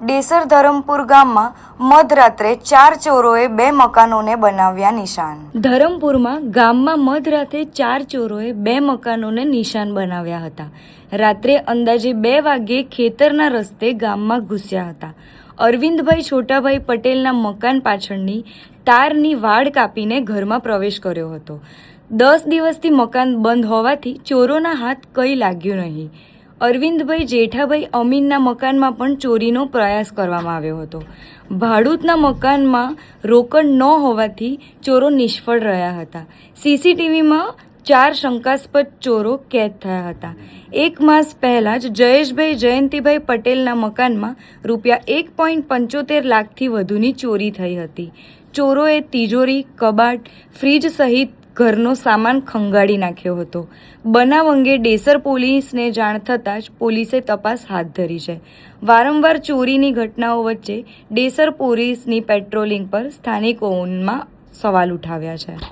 ડેસર ધરમપુર ગામમાં મધરાત્રે 4 ચોરોએ 2 મકાનોને બનાવ્યા નિશાન। ધરમપુરમાં ગામમાં મધરાત્રે 4 ચોરોએ 2 મકાનોને નિશાન બનાવ્યા હતા। રાત્રે અંદાજે 2 વાગ્યે ખેતરના રસ્તે ગામમાં ઘૂસ્યા હતા। અરવિંદભાઈ છોટાભાઈ પટેલના મકાન પાછળની તારની વાડ કાપીને ઘરમાં પ્રવેશ કર્યો હતો। 10 દિવસથી મકાન બંધ હોવાથી ચોરોના હાથ કંઈ લાગ્યું નહીં। અરવિંદભાઈ જેઠાભાઈ અમીનના મકાનમાં પણ ચોરીનો પ્રયાસ કરવામાં આવ્યો હતો। ભાડૂતના મકાનમાં રોકડ ન હોવાથી ચોરો નિષ્ફળ રહ્યા હતા। સીસીટીવીમાં 4 શંકાસ્પદ ચોરો કેદ થયા હતા। 1 માસ પહેલાં જ જયેશભાઈ જયંતિભાઈ પટેલના મકાનમાં ₹1.75 લાખથી વધુની ચોરી થઈ હતી। ચોરોએ તિજોરી, કબાટ, ફ્રીજ સહિત ઘરનો સામાન ખંગાળી નાખ્યો હતો। બનાવ અંગે ડેસર પોલીસને જાણ થતાં જ પોલીસે તપાસ હાથ ધરી છે। વારંવાર ચોરીની ઘટનાઓ વચ્ચે ડેસર પોલીસની પેટ્રોલિંગ પર સ્થાનિકોમાં સવાલ ઉઠાવ્યા છે।